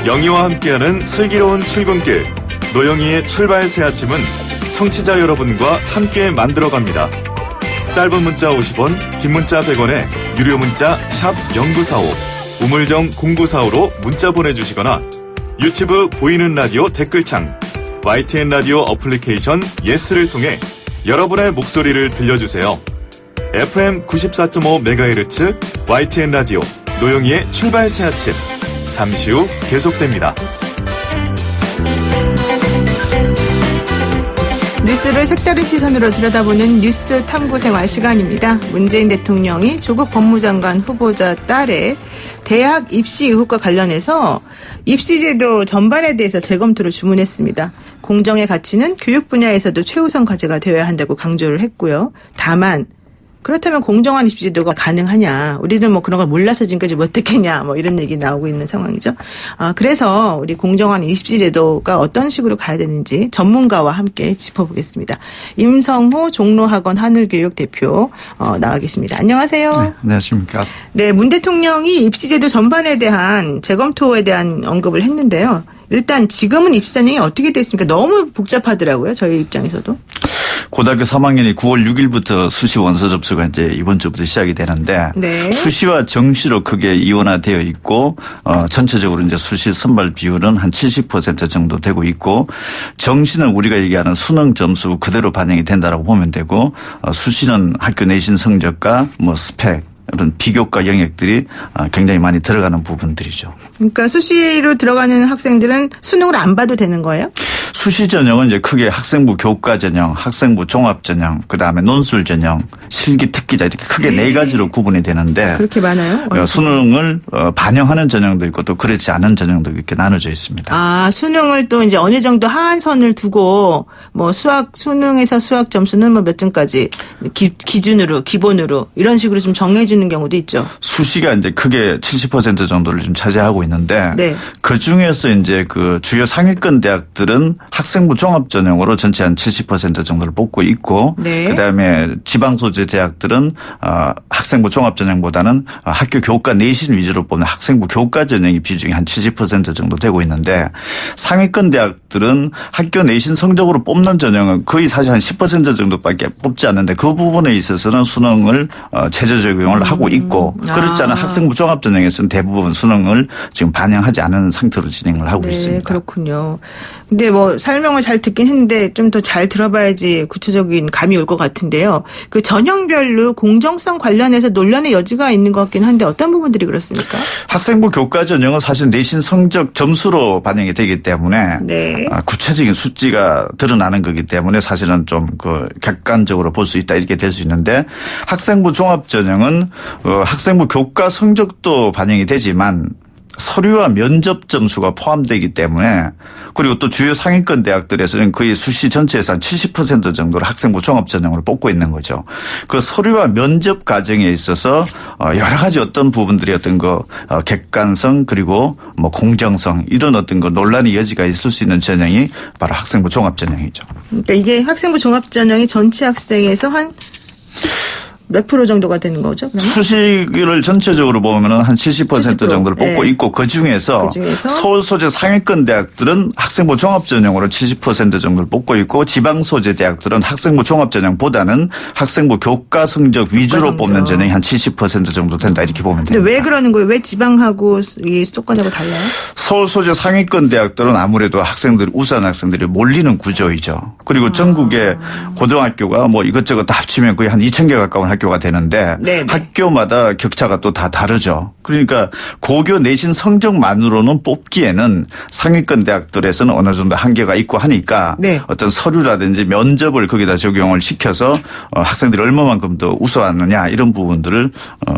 영희와 함께하는 슬기로운 출근길 노영희의 출발 새 아침은 청취자 여러분과 함께 만들어갑니다. 짧은 문자 50원, 긴 문자 100원에 유료 문자 샵 0945, 우물정 0945로 문자 보내주시거나 유튜브 보이는 라디오 댓글창, YTN 라디오 어플리케이션 예스를 통해 여러분의 목소리를 들려주세요. FM 94.5MHz YTN 라디오 노영희의 출발 새 아침, 잠시 후 계속됩니다. 뉴스를 색다른 시선으로 들여다보는 뉴스 탐구생활 시간입니다. 문재인 대통령이 조국 법무장관 후보자 딸의 대학 입시 의혹과 관련해서 입시제도 전반에 대해서 재검토를 주문했습니다. 공정의 가치는 교육 분야에서도 최우선 과제가 되어야 한다고 강조를 했고요. 다만 그렇다면 공정한 입시제도가 가능하냐. 우리들 뭐 그런 걸 몰라서 지금까지 뭐 어떻겠냐. 뭐 이런 얘기 나오고 있는 상황이죠. 그래서 우리 공정한 입시제도가 어떤 식으로 가야 되는지 전문가와 함께 짚어보겠습니다. 임성호 종로학원 하늘교육 대표 나와 계십니다. 안녕하세요. 네, 안녕하십니까. 네, 문 대통령이 입시제도 전반에 대한 재검토에 대한 언급을 했는데요. 일단 지금은 입시 전형이 어떻게 됐습니까? 너무 복잡하더라고요. 저희 입장에서도. 고등학교 3학년이 9월 6일부터 수시 원서 접수가 이제 이번 주부터 시작이 되는데 네. 수시와 정시로 크게 이원화되어 있고 전체적으로 이제 수시 선발 비율은 한 70% 정도 되고 있고 정시는 우리가 얘기하는 수능 점수 그대로 반영이 된다라고 보면 되고 수시는 학교 내신 성적과 뭐 스펙 이런 비교과 영역들이 굉장히 많이 들어가는 부분들이죠. 그러니까 수시로 들어가는 학생들은 수능을 안 봐도 되는 거예요? 수시 전형은 이제 크게 학생부 교과 전형, 학생부 종합 전형, 그다음에 논술 전형, 실기 특기자 이렇게 크게 네 가지로 구분이 되는데 그렇게 많아요? 수능을 반영하는 전형도 있고 또 그렇지 않은 전형도 이렇게 나눠져 있습니다. 수능을 또 이제 어느 정도 하한선을 두고 뭐 수능에서 수학 점수는 뭐 몇 점까지 기준으로 기본으로 이런 식으로 좀 정해주는 경우도 있죠. 수시가 이제 크게 70% 정도를 좀 차지하고 있는데 네. 그 중에서 이제 그 주요 상위권 대학들은 학생부 종합 전형으로 전체 한 70% 정도를 뽑고 있고 네. 그다음에 지방 소재 대학들은 학생부 종합 전형보다는 학교 교과 내신 위주로 뽑는 학생부 교과 전형이 비중이 한 70% 정도 되고 있는데 상위권 대학들은 학교 내신 성적으로 뽑는 전형은 거의 사실 한 10% 정도밖에 뽑지 않는데 그 부분에 있어서는 수능을 최저 적용을 하고 있고 그렇지 않은 학생부 종합 전형에서는 대부분 수능을 지금 반영하지 않은 상태로 진행을 하고 있습니다. 그렇군요. 근데 뭐 설명을 잘 듣긴 했는데 좀 더 잘 들어봐야지 구체적인 감이 올 것 같은데요. 그 전형별로 공정성 관련해서 논란의 여지가 있는 것 같긴 한데 어떤 부분들이 그렇습니까? 학생부 교과 전형은 사실 내신 성적 점수로 반영이 되기 때문에 네. 구체적인 수치가 드러나는 거기 때문에 사실은 좀 그 객관적으로 볼 수 있다 이렇게 될 수 있는데 학생부 종합 전형은 학생부 교과 성적도 반영이 되지만 서류와 면접 점수가 포함되기 때문에 그리고 또 주요 상위권 대학들에서는 거의 수시 전체에서 한 70% 정도를 학생부 종합 전형으로 뽑고 있는 거죠. 그 서류와 면접 과정에 있어서 여러 가지 어떤 부분들이 어떤 거 객관성 그리고 뭐 공정성 이런 어떤 거 논란의 여지가 있을 수 있는 전형이 바로 학생부 종합 전형이죠. 그러니까 이게 학생부 종합 전형이 전체 학생에서 한 몇 프로 정도가 되는 거죠? 그러면? 수시를 전체적으로 보면은 한 70% 정도를 뽑고 네. 있고 그 중에서 서울 소재 상위권 대학들은 학생부 종합 전형으로 70% 정도를 뽑고 있고 지방 소재 대학들은 학생부 종합 전형보다는 학생부 교과 성적 위주로 뽑는 전형이 한 70% 정도 된다 이렇게 보면 됩니다. 근데 왜 그러는 거예요? 왜 지방하고 이 수도권하고 달라요? 서울 소재 상위권 대학들은 아무래도 학생들이 우수한 학생들이 몰리는 구조이죠. 그리고 전국의 고등학교가 뭐 이것저것 다 합치면 거의 한 2,000개 가까운 학교가 되는데 네네. 학교마다 격차가 또 다 다르죠. 그러니까 고교 내신 성적만으로는 뽑기에는 상위권 대학들에서는 어느 정도 한계가 있고 하니까 네. 어떤 서류라든지 면접을 거기다 적용을 시켜서 학생들이 얼마만큼 더 우수하느냐 이런 부분들을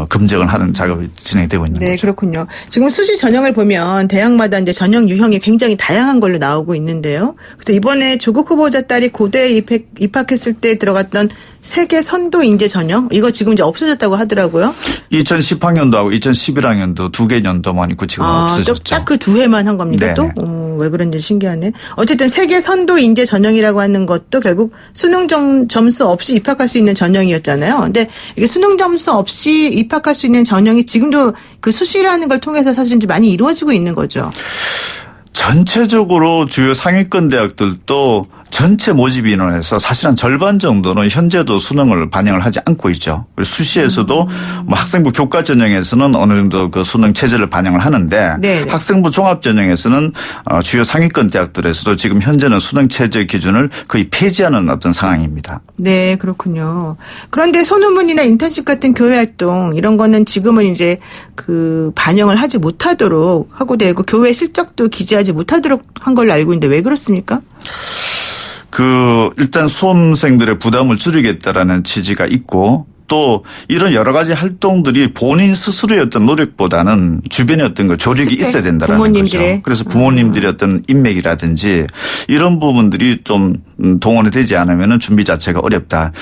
검증을 하는 작업이 진행되고 있는 네, 거죠. 그렇군요. 지금 수시 전형을 보면 대학마다 이제 전형 유형이 굉장히 다양한 걸로 나오고 있는데요. 그래서 이번에 조국 후보자 딸이 고대에 입학했을 때 들어갔던 세계 선도 인재 전형 이거 지금 이제 없어졌다고 하더라고요. 2010학년도하고 2011학년도 두 개 년도만 있고 지금 없어졌죠. 딱 그 두 해만 한 겁니까? 네네. 또? 왜 그런지 신기하네. 어쨌든 세계 선도 인재 전형이라고 하는 것도 결국 수능 점수 없이 입학할 수 있는 전형이었잖아요. 근데 이게 수능 점수 없이 입학할 수 있는 전형이 지금도 그 수시라는 걸 통해서 사실 이제 많이 이루어지고 있는 거죠. 전체적으로 주요 상위권 대학들도 전체 모집 인원에서 사실은 절반 정도는 현재도 수능을 반영을 하지 않고 있죠. 수시에서도 뭐 학생부 교과 전형에서는 어느 정도 그 수능 체제를 반영을 하는데 네네. 학생부 종합 전형에서는 주요 상위권 대학들에서도 지금 현재는 수능 체제 기준을 거의 폐지하는 어떤 상황입니다. 네, 그렇군요. 그런데 소논문이나 인턴십 같은 교회 활동 이런 거는 지금은 이제 그 반영을 하지 못하도록 하고 되고 교회 실적도 기재하지 못하도록 한 걸로 알고 있는데 왜 그렇습니까? 일단 수험생들의 부담을 줄이겠다라는 취지가 있고 또 이런 여러 가지 활동들이 본인 스스로의 어떤 노력보다는 주변에 어떤 그 조력이 스펙, 있어야 된다라는 부모님들의. 거죠. 그래서 부모님들의 어떤 인맥이라든지 이런 부분들이 좀 동원이 되지 않으면 준비 자체가 어렵다.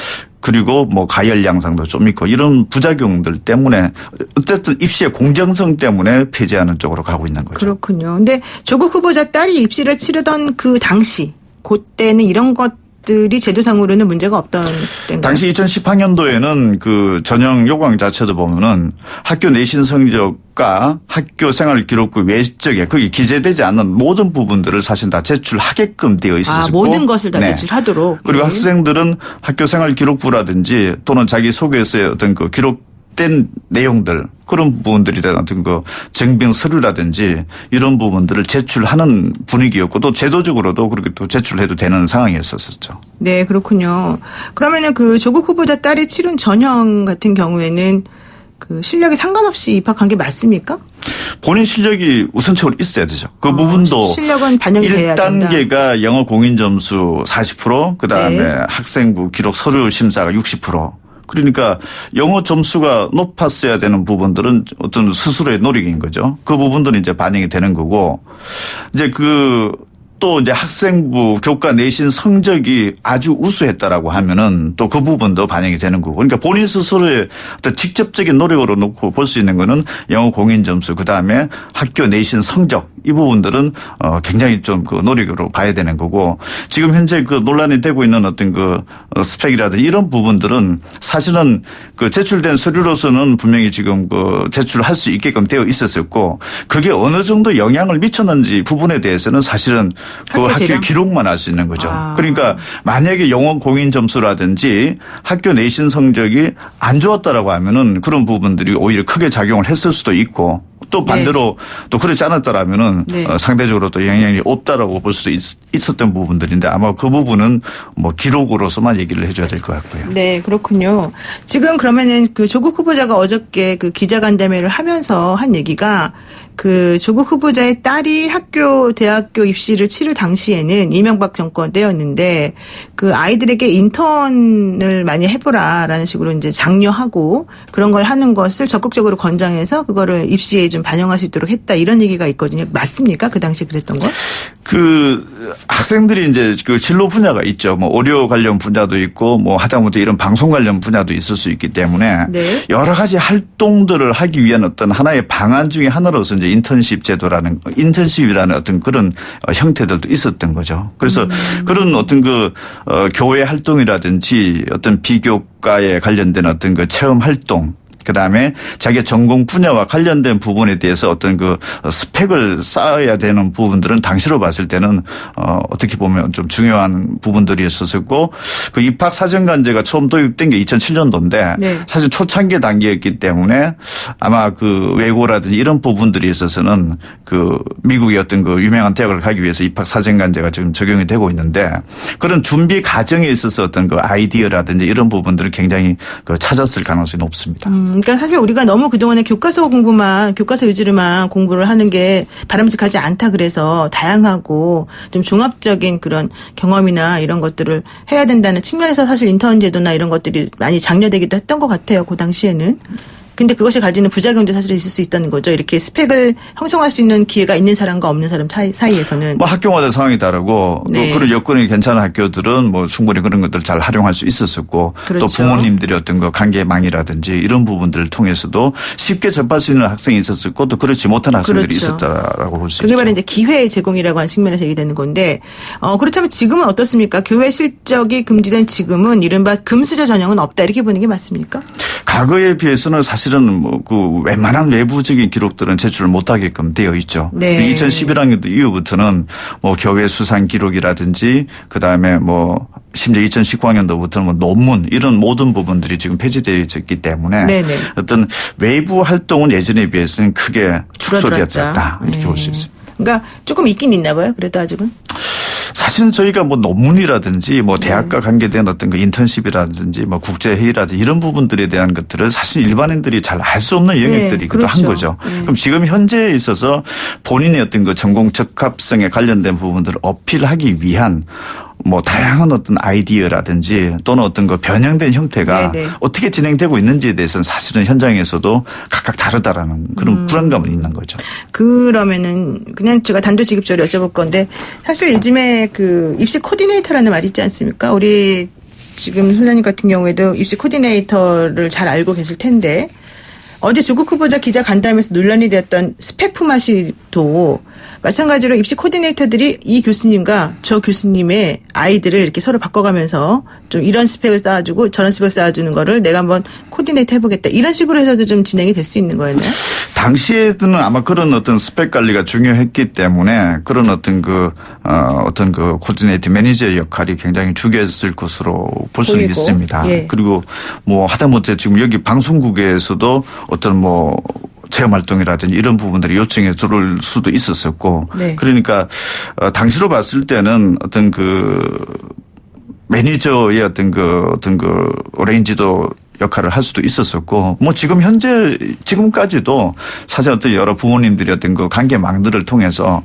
그리고 뭐 가열 양상도 좀 있고 이런 부작용들 때문에 어쨌든 입시의 공정성 때문에 폐지하는 쪽으로 가고 있는 거죠. 그렇군요. 근데 조국 후보자 딸이 입시를 치르던 그 당시 그때는 이런 것들이 제도상으로는 문제가 없던 때인가요? 당시 2010학년도에는 그 전형 요강 자체도 보면은 학교 내신 성적과 학교 생활 기록부 외적에 거기 기재되지 않는 모든 부분들을 사실 다 제출하게끔 되어 있었고 모든 것을 다 제출하도록. 그리고 네. 학생들은 학교 생활 기록부라든지 또는 자기 소개서의 어떤 그 기록된 내용들 그런 부분들이 어떤 그 증빙 서류라든지 이런 부분들을 제출하는 분위기였고 또 제도적으로도 그렇게 또 제출해도 되는 상황이었었죠. 네, 그렇군요. 그러면은 그 조국 후보자 딸이 치른 전형 같은 경우에는 그 실력에 상관없이 입학한 게 맞습니까? 본인 실력이 우선적으로 있어야 되죠. 그 부분도 실력은 반영이 돼야 된다. 1단계가 영어 공인 점수 40%, 그다음에 네. 학생부 기록 서류 심사가 60%. 그러니까 영어 점수가 높았어야 되는 부분들은 어떤 스스로의 노력인 거죠. 그 부분들은 이제 반영이 되는 거고 이제 또 이제 학생부 교과 내신 성적이 아주 우수했다라고 하면은 또 그 부분도 반영이 되는 거고. 그러니까 본인 스스로의 어떤 직접적인 노력으로 놓고 볼 수 있는 거는 영어 공인 점수 그다음에 학교 내신 성적 이 부분들은 굉장히 좀 그 노력으로 봐야 되는 거고 지금 현재 그 논란이 되고 있는 어떤 그 스펙이라든지 이런 부분들은 사실은 그 제출된 서류로서는 분명히 지금 그 제출할 수 있게끔 되어 있었었고 그게 어느 정도 영향을 미쳤는지 부분에 대해서는 사실은 그 학교의 기록만 알 수 있는 거죠. 그러니까 만약에 영어 공인 점수라든지 학교 내신 성적이 안 좋았다라고 하면은 그런 부분들이 오히려 크게 작용을 했을 수도 있고 또 반대로 또 그렇지 않았다라면은 상대적으로 또 영향이 없다라고 볼 수도 있었던 부분들인데 아마 그 부분은 뭐 기록으로서만 얘기를 해줘야 될 것 같고요. 네, 그렇군요. 지금 그러면은 그 조국 후보자가 어저께 그 기자간담회를 하면서 한 얘기가 그 조국 후보자의 딸이 대학교 입시를 치를 당시에는 이명박 정권 때였는데 그 아이들에게 인턴을 많이 해보라라는 식으로 이제 장려하고 그런 걸 하는 것을 적극적으로 권장해서 그거를 입시에 좀 반영할 수 있도록 했다 이런 얘기가 있거든요. 맞습니까? 그 당시 그랬던 거? 그 학생들이 이제 그 진로 분야가 있죠. 뭐 의료 관련 분야도 있고 뭐 하다못해 이런 방송 관련 분야도 있을 수 있기 때문에 여러 가지 활동들을 하기 위한 어떤 하나의 방안 중에 하나로서 이제 인턴십이라는 어떤 그런 형태들도 있었던 거죠. 그래서 그런 어떤 교회 활동이라든지 어떤 비교과에 관련된 어떤 그 체험 활동 그다음에 자기 전공 분야와 관련된 부분에 대해서 어떤 그 스펙을 쌓아야 되는 부분들은 당시로 봤을 때는 어떻게 보면 좀 중요한 부분들이 있었고 그 입학 사정관제가 처음 도입된 게 2007년도인데 사실 초창기 단계였기 때문에 아마 그 외고라든지 이런 부분들이 있어서는 그 미국의 어떤 그 유명한 대학을 가기 위해서 입학 사정관제가 지금 적용이 되고 있는데 그런 준비 과정에 있어서 어떤 그 아이디어라든지 이런 부분들을 굉장히 찾았을 가능성이 높습니다. 그러니까 사실 우리가 너무 그동안에 교과서 위주로만 공부를 하는 게 바람직하지 않다 그래서 다양하고 좀 종합적인 그런 경험이나 이런 것들을 해야 된다는 측면에서 사실 인턴 제도나 이런 것들이 많이 장려되기도 했던 것 같아요. 그 당시에는. 근데 그것이 가지는 부작용도 사실 있을 수 있다는 거죠. 이렇게 스펙을 형성할 수 있는 기회가 있는 사람과 없는 사람 사이에서는. 뭐 학교마다 상황이 다르고 네. 또 그런 여건이 괜찮은 학교들은 뭐 충분히 그런 것들을 잘 활용할 수 있었었고 그렇죠. 또 부모님들이 어떤 거 관계망이라든지 이런 부분들을 통해서도 쉽게 접할 수 있는 학생이 있었었고 또 그렇지 못한 학생들이 그렇죠. 있었다라고 볼 수 있죠. 그게 바로 이제 기회 제공이라고 하는 측면에서 얘기되는 건데, 그렇다면 지금은 어떻습니까? 교회 실적이 금지된 지금은 이른바 금수저 전형은 없다 이렇게 보는 게 맞습니까? 과거에 비해서는 사실은 뭐 그 웬만한 외부적인 기록들은 제출을 못하게끔 되어 있죠. 네. 2011학년도 이후부터는 뭐 교회 수상 기록이라든지 그다음에 뭐 심지어 2019학년도부터는 뭐 논문 이런 모든 부분들이 지금 폐지되어 있기 때문에 네네. 어떤 외부 활동은 예전에 비해서는 크게 축소되었다 줄어들었다. 이렇게 네. 볼 수 있습니다. 그러니까 조금 있긴 있나 봐요. 그래도 아직은. 사실은 저희가 뭐 논문이라든지 뭐 대학과 관계된 어떤 그 인턴십이라든지 뭐 국제회의라든지 이런 부분들에 대한 것들을 사실 일반인들이 잘 알 수 없는 영역들이기도 한 그렇죠. 거죠. 그럼 지금 현재에 있어서 본인의 어떤 그 전공 적합성에 관련된 부분들을 어필하기 위한 뭐 다양한 어떤 아이디어라든지 또는 어떤 그 변형된 형태가 네네. 어떻게 진행되고 있는지에 대해서는 사실은 현장에서도 각각 다르다라는 그런 불안감은 있는 거죠. 그러면은 그냥 제가 단도직입적으로 여쭤볼 건데 사실 요즘에 그 입시 코디네이터라는 말이 있지 않습니까? 우리 지금 소장님 같은 경우에도 입시 코디네이터를 잘 알고 계실 텐데 어제 조국 후보자 기자 간담회에서 논란이 되었던 스펙 품앗이도 마찬가지로 입시 코디네이터들이 이 교수님과 저 교수님의 아이들을 이렇게 서로 바꿔가면서 좀 이런 스펙을 쌓아주고 저런 스펙을 쌓아주는 거를 내가 한번 코디네이트 해보겠다. 이런 식으로 해서도 좀 진행이 될 수 있는 거였나요? 당시에는 아마 그런 어떤 스펙 관리가 중요했기 때문에 그런 어떤 어떤 코디네이트 매니저의 역할이 굉장히 중요했을 것으로 볼 수는 보이고. 있습니다. 예. 그리고 뭐 하다못해 지금 여기 방송국에서도 어떤 뭐 체험 활동이라든지 이런 부분들이 요청에 들어올 수도 있었었고 네. 그러니까 당시로 봤을 때는 어떤 매니저의 어떤 오레인지도 역할을 할 수도 있었었고 뭐 지금까지도 사실 어떤 여러 부모님들이 어떤 관계망들을 통해서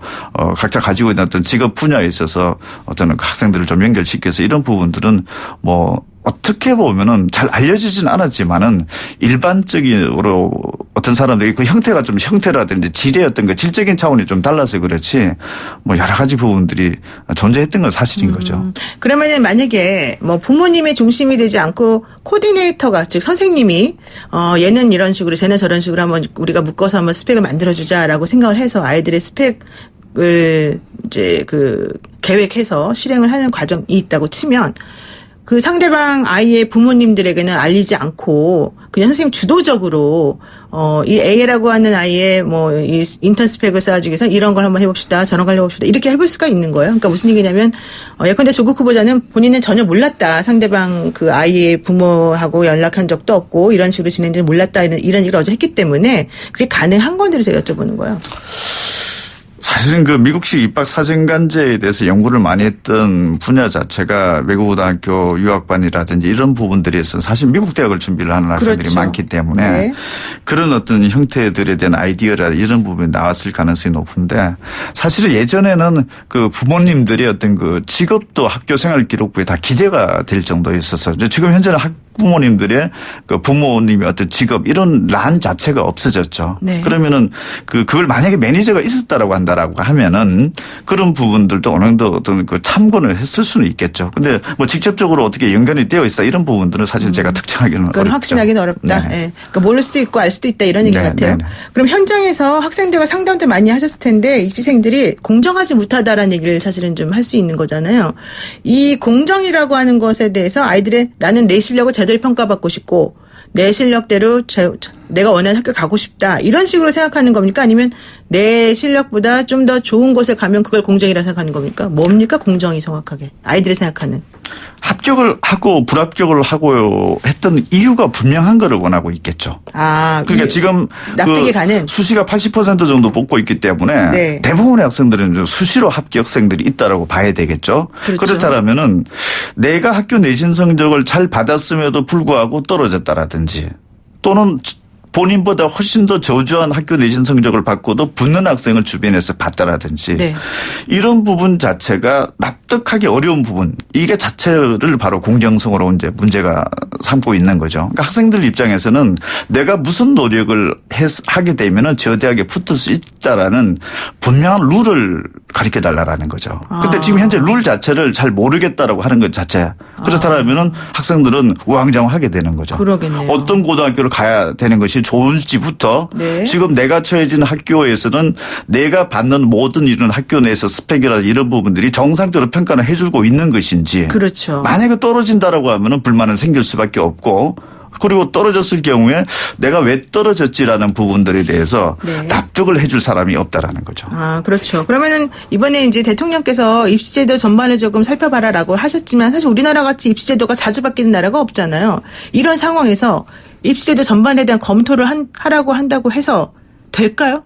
각자 가지고 있는 어떤 직업 분야에 있어서 어떤 학생들을 좀 연결시켜서 이런 부분들은 뭐 어떻게 보면은 잘 알려지진 않았지만은 일반적으로 어떤 사람들이 그 형태가 좀 형태라든지 질의 어떤 질적인 차원이 좀 달라서 그렇지 뭐 여러 가지 부분들이 존재했던 건 사실인 거죠. 그러면은 만약에 뭐 부모님의 중심이 되지 않고 코디네이터가 즉 선생님이 얘는 이런 식으로 쟤는 저런 식으로 한번 우리가 묶어서 한번 스펙을 만들어주자라고 생각을 해서 아이들의 스펙을 이제 계획해서 실행을 하는 과정이 있다고 치면 그 상대방 아이의 부모님들에게는 알리지 않고 그냥 선생님 주도적으로 이 A라고 하는 아이의 뭐 이 인턴 스펙을 쌓아주기 위해서 이런 걸 한번 해봅시다. 저런 걸 해봅시다. 이렇게 해볼 수가 있는 거예요. 그러니까 무슨 얘기냐면 예컨대 조국 후보자는 본인은 전혀 몰랐다. 상대방 그 아이의 부모하고 연락한 적도 없고 이런 식으로 지낸지는 몰랐다. 이런 얘기를 어제 했기 때문에 그게 가능한 건지를 제가 여쭤보는 거예요. 사실은 미국식 입학사정관제에 대해서 연구를 많이 했던 분야 자체가 외국고등학교 유학반이라든지 이런 부분들에서 사실 미국 대학을 준비를 하는 학생들이 그렇죠. 많기 때문에 네. 그런 어떤 형태들에 대한 아이디어라 이런 부분이 나왔을 가능성이 높은데 사실은 예전에는 부모님들이 어떤 직업도 학교 생활 기록부에 다 기재가 될 정도에 있어서 지금 현재는 부모님들의 부모님의 어떤 직업 이런 란 자체가 없어졌죠. 네. 그러면은 그걸 만약에 매니저가 있었다라고 한다라고 하면은 그런 부분들도 어느 정도 어떤 참고를 했을 수는 있겠죠. 근데 뭐 직접적으로 어떻게 연관이 되어 있어 이런 부분들은 사실 제가 특정하기는 그건 어렵죠. 확신하기는 어렵다. 네. 예. 그러니까 모를 수도 있고 알 수도 있다 이런 얘기 네, 같아요. 네, 네. 그럼 현장에서 학생들과 상담도 많이 하셨을 텐데 입시생들이 공정하지 못하다라는 얘기를 사실은 좀 할 수 있는 거잖아요. 이 공정이라고 하는 것에 대해서 아이들의 나는 내 실력을 제대로 평가받고 싶고 내 실력대로 내가 원하는 학교 가고 싶다 이런 식으로 생각하는 겁니까? 아니면 내 실력보다 좀 더 좋은 곳에 가면 그걸 공정이라고 생각하는 겁니까? 뭡니까 공정이 정확하게 아이들이 생각하는. 합격을 하고 불합격을 하고 했던 이유가 분명한 거를 원하고 있겠죠. 그러니까 지금 납득이 가는 수시가 80% 정도 뽑고 있기 때문에 네. 대부분의 학생들은 수시로 합격생들이 있다라고 봐야 되겠죠. 그렇죠. 그렇다면은 내가 학교 내신 성적을 잘 받았음에도 불구하고 떨어졌다라든지 또는 본인보다 훨씬 더 저조한 학교 내신 성적을 받고도 붙는 학생을 주변에서 봤다라든지 네. 이런 부분 자체가 납득하기 어려운 부분 이게 자체를 바로 공정성으로 이제 문제가 삼고 있는 거죠. 그러니까 학생들 입장에서는 내가 무슨 노력을 하게 되면은 저 대학에 붙을 수 있다라는 분명한 룰을 가르쳐 달라라는 거죠. 근데 지금 현재 룰 자체를 잘 모르겠다라고 하는 것 자체. 그렇다면은 학생들은 우왕좌왕하게 되는 거죠. 그러겠네요. 어떤 고등학교를 가야 되는 것이 좋을지부터 네. 지금 내가 처해진 학교에서는 내가 받는 모든 이런 학교 내에서 스펙이라든지 이런 부분들이 정상적으로 평가를 해주고 있는 것인지. 그렇죠. 만약에 떨어진다라고 하면은 불만은 생길 수밖에 없고. 그리고 떨어졌을 경우에 내가 왜 떨어졌지라는 부분들에 대해서 네. 납득을 해줄 사람이 없다라는 거죠. 그렇죠. 그러면은 이번에 이제 대통령께서 입시제도 전반을 조금 살펴봐라라고 하셨지만 사실 우리나라 같이 입시제도가 자주 바뀌는 나라가 없잖아요. 이런 상황에서 입시제도 전반에 대한 검토를 하라고 한다고 해서 될까요?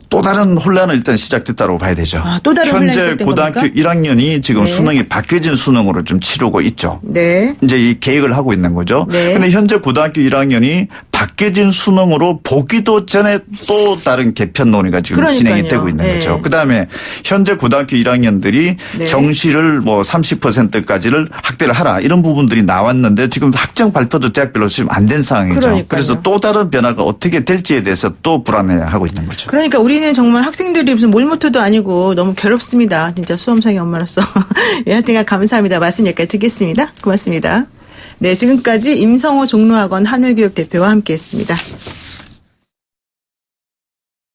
또 다른 혼란은 일단 시작됐다고 봐야 되죠. 또 다른 혼란이 현재 시작된 고등학교 겁니까? 1학년이 지금 네. 수능이 바뀌어진 수능으로 좀 치르고 있죠. 네. 이제 이 계획을 하고 있는 거죠. 네. 그런데 현재 고등학교 1학년이 바뀌어진 수능으로 보기도 전에 또 다른 개편 논의가 지금 그러니까요. 진행이 되고 있는 네. 거죠. 그다음에 현재 고등학교 1학년들이 네. 정시를 뭐 30%까지를 확대를 하라 이런 부분들이 나왔는데 지금 학정 발표도 대학별로 지금 안 된 상황이죠. 그러니까요. 그래서 또 다른 변화가 어떻게 될지에 대해서 또 불안해하고 있는 거죠. 그러니까 우리는 정말 학생들이 무슨 몰모토도 아니고 너무 괴롭습니다. 진짜 수험생의 엄마로서. 예, 하여튼 감사합니다. 말씀 여기까지 듣겠습니다. 고맙습니다. 네, 지금까지 임성호 종로학원 하늘교육 대표와 함께했습니다.